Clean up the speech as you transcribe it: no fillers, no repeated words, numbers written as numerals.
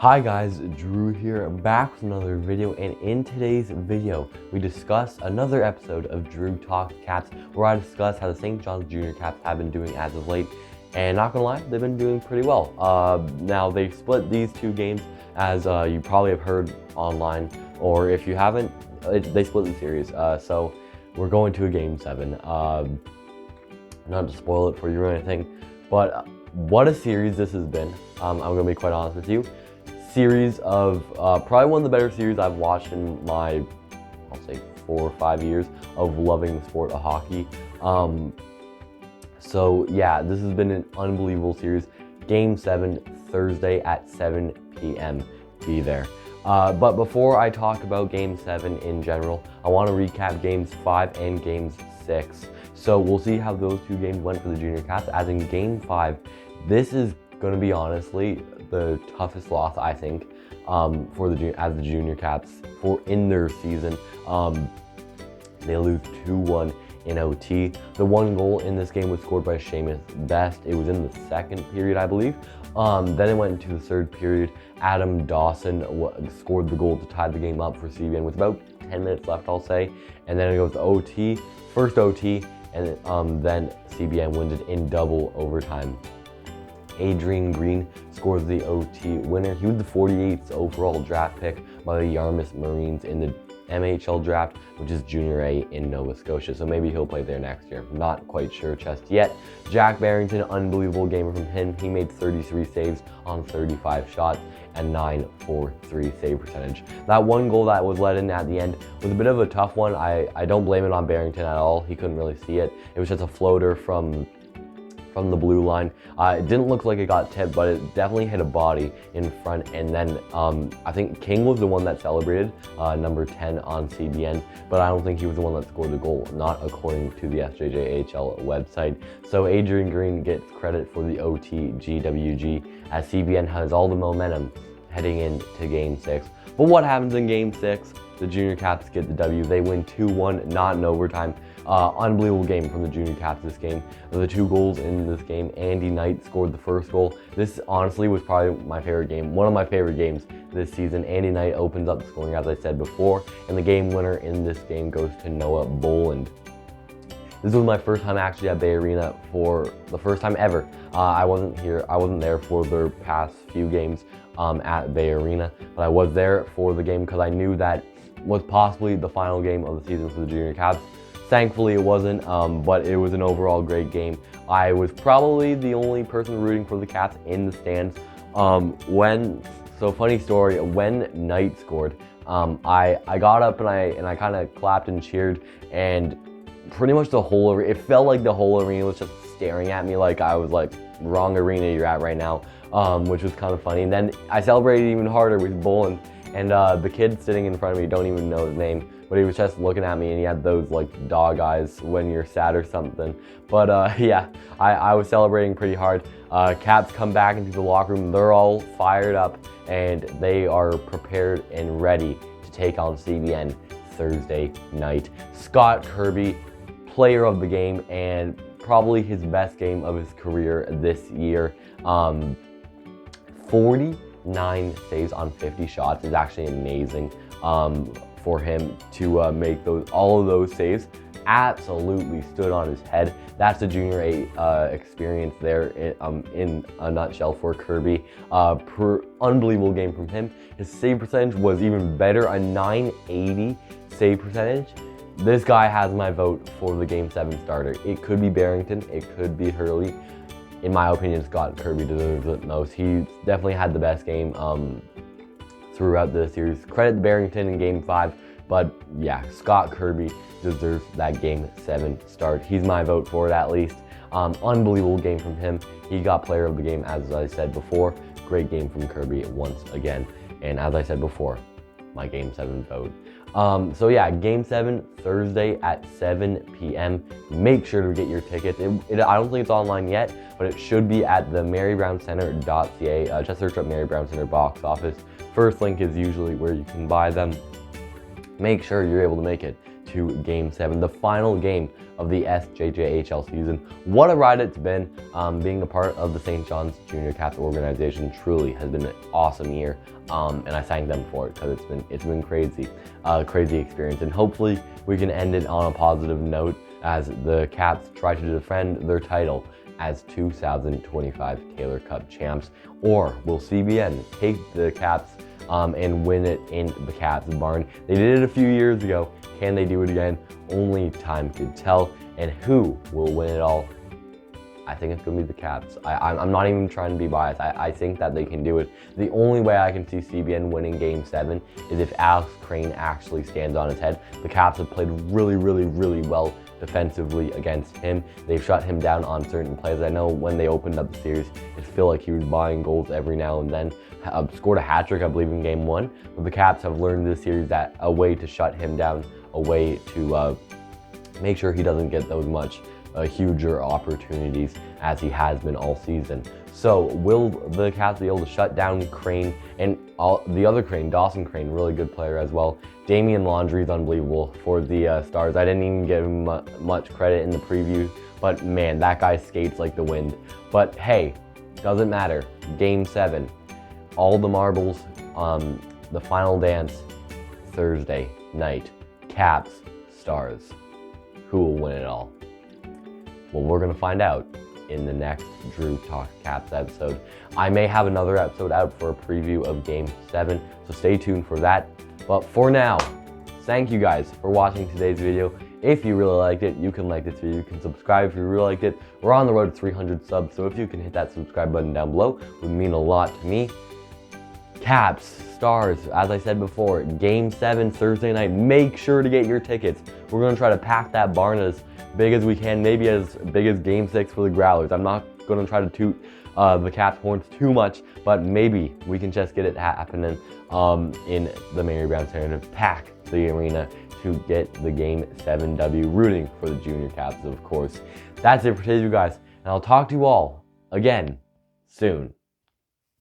Hi guys, Drew here, back with another video, and in today's video, we discuss another episode of Drew Talks Caps, where I discuss how the St. John's Junior Caps have been doing as of late, and not gonna lie, they've been doing pretty well. Now, they split these two games, as you probably have heard online, or if you haven't, they split the series, so we're going to a Game 7. Not to spoil it for you or anything, but what a series this has been. I'm gonna be quite honest with you. Series of probably one of the better series I've watched in my, I'll say, 4 or 5 years of loving the sport of hockey. So yeah, this has been an unbelievable series. Game 7, Thursday at 7 p.m. Be there. But before I talk about Game 7 in general, I want to recap Games 5 and Games 6. So we'll see how those two games went for the Junior Caps. As in Game 5, this is going to be honestly the toughest loss, I think, for the Junior Caps in their season. They lose 2-1 in OT. The one goal in this game was scored by Seamus Best. It was in the second period, I believe. Then it went into the third period. Adam Dawson scored the goal to tie the game up for CBN with about 10 minutes left, I'll say. And then it goes to OT, first OT, and then CBN wins it in double overtime. Adrian Green scores the OT winner. He was the 48th overall draft pick by the Yarmouth Marines in the MHL draft, which is Junior A in Nova Scotia. So maybe he'll play there next year. Not quite sure just yet. Jack Barrington, unbelievable game from him. He made 33 saves on 35 shots and 9.43 save percentage. That one goal that was let in at the end was a bit of a tough one. I don't blame it on Barrington at all. He couldn't really see it. It was just a floater from the blue line. It didn't look like it got tipped, but it definitely hit a body in front. And then I think King was the one that celebrated, number 10 on CBN, but I don't think he was the one that scored the goal, not according to the SJJHL website. So Adrian Green gets credit for the OT GWG, as CBN has all the momentum heading into Game 6. But what happens in Game 6? The Junior Caps get the W. They win 2-1, not in overtime. Unbelievable game from the Junior Caps this game. The two goals in this game, Andy Knight scored the first goal. This honestly was probably my favorite game, one of my favorite games this season. Andy Knight opens up the scoring, as I said before, and the game winner in this game goes to Noah Boland. This was my first time actually at Bay Arena for the first time ever. I wasn't there for their past few games at Bay Arena, but I was there for the game because I knew that was possibly the final game of the season for the Junior Caps. Thankfully it wasn't, but it was an overall great game. I was probably the only person rooting for the Caps in the stands. So funny story, when Knight scored, I got up and I kind of clapped and cheered, and pretty much the whole arena, it felt like the whole arena was just staring at me like I was like, wrong arena you're at right now, which was kind of funny. And then I celebrated even harder with Boland, and the kid sitting in front of me, don't even know his name, but he was just looking at me and he had those like dog eyes when you're sad or something. But yeah, I was celebrating pretty hard. Caps come back into the locker room. They're all fired up and they are prepared and ready to take on CBN Thursday night. Scott Kirby, player of the game and probably his best game of his career this year. 49 saves on 50 shots is actually amazing for him to make all of those saves. Absolutely stood on his head. That's the Junior A experience there in a nutshell for Kirby. Unbelievable game from him. His save percentage was even better, a 980 save percentage. This guy has my vote for the Game 7 starter. It could be Barrington, it could be Hurley. In my opinion, Scott Kirby deserves it most. He definitely had the best game throughout the series. Credit Barrington in Game 5, but yeah, Scott Kirby deserves that Game 7 start. He's my vote for it, at least. Unbelievable game from him. He got player of the game, as I said before. Great game from Kirby once again. And as I said before, my Game 7 vote. So yeah, Game 7, Thursday at 7 p.m. Make sure to get your tickets. I don't think it's online yet, but it should be at the marybrowncentre.ca. Just search up Mary Brown Centre box office. First link is usually where you can buy them. Make sure you're able to make it to Game 7, the final game of of the SJJHL season. What a ride it's been. Being a part of the St. John's Junior Caps organization truly has been an awesome year, and I thank them for it because it's been crazy experience. And hopefully we can end it on a positive note as the Caps try to defend their title as 2025 Taylor Cup champs. Or will CBN take the Caps and win it in the Caps barn? They did it a few years ago. Can they do it again? Only time could tell. And who will win it all? I think it's going to be the Caps. I'm not even trying to be biased. I think that they can do it. The only way I can see CBN winning Game 7 is if Alex Crane actually stands on his head. The Caps have played really well defensively against him. They've shut him down on certain plays. I know when they opened up the series, it felt like he was buying goals every now and then. Scored a hat trick, I believe, in Game 1. But the Caps have learned this series that a way to shut him down, a way to make sure he doesn't get those much huger opportunities as he has been all season. So will the Caps be able to shut down Crane and the other Crane, Dawson Crane, really good player as well. Damian Laundrie is unbelievable for the Stars. I didn't even give him much credit in the preview, but man, that guy skates like the wind. But hey, doesn't matter. Game 7, all the marbles, the final dance, Thursday night. Caps, Stars. Who will win it all? Well, we're going to find out in the next Drew Talk Caps episode. I may have another episode out for a preview of Game 7, so stay tuned for that. But for now, thank you guys for watching today's video. If you really liked it, you can like this video. You can subscribe if you really liked it. We're on the road to 300 subs, so if you can hit that subscribe button down below, it would mean a lot to me. Caps, Stars, as I said before, Game 7 Thursday night. Make sure to get your tickets. We're going to try to pack that barn as big as we can, maybe as big as Game 6 for the Growlers. I'm not going to try to toot the Caps horns too much, but maybe we can just get it happening in the Mary Brown Center to pack the arena to get the Game 7 W, rooting for the Junior Caps, of course. That's it for today's video, guys, and I'll talk to you all again soon.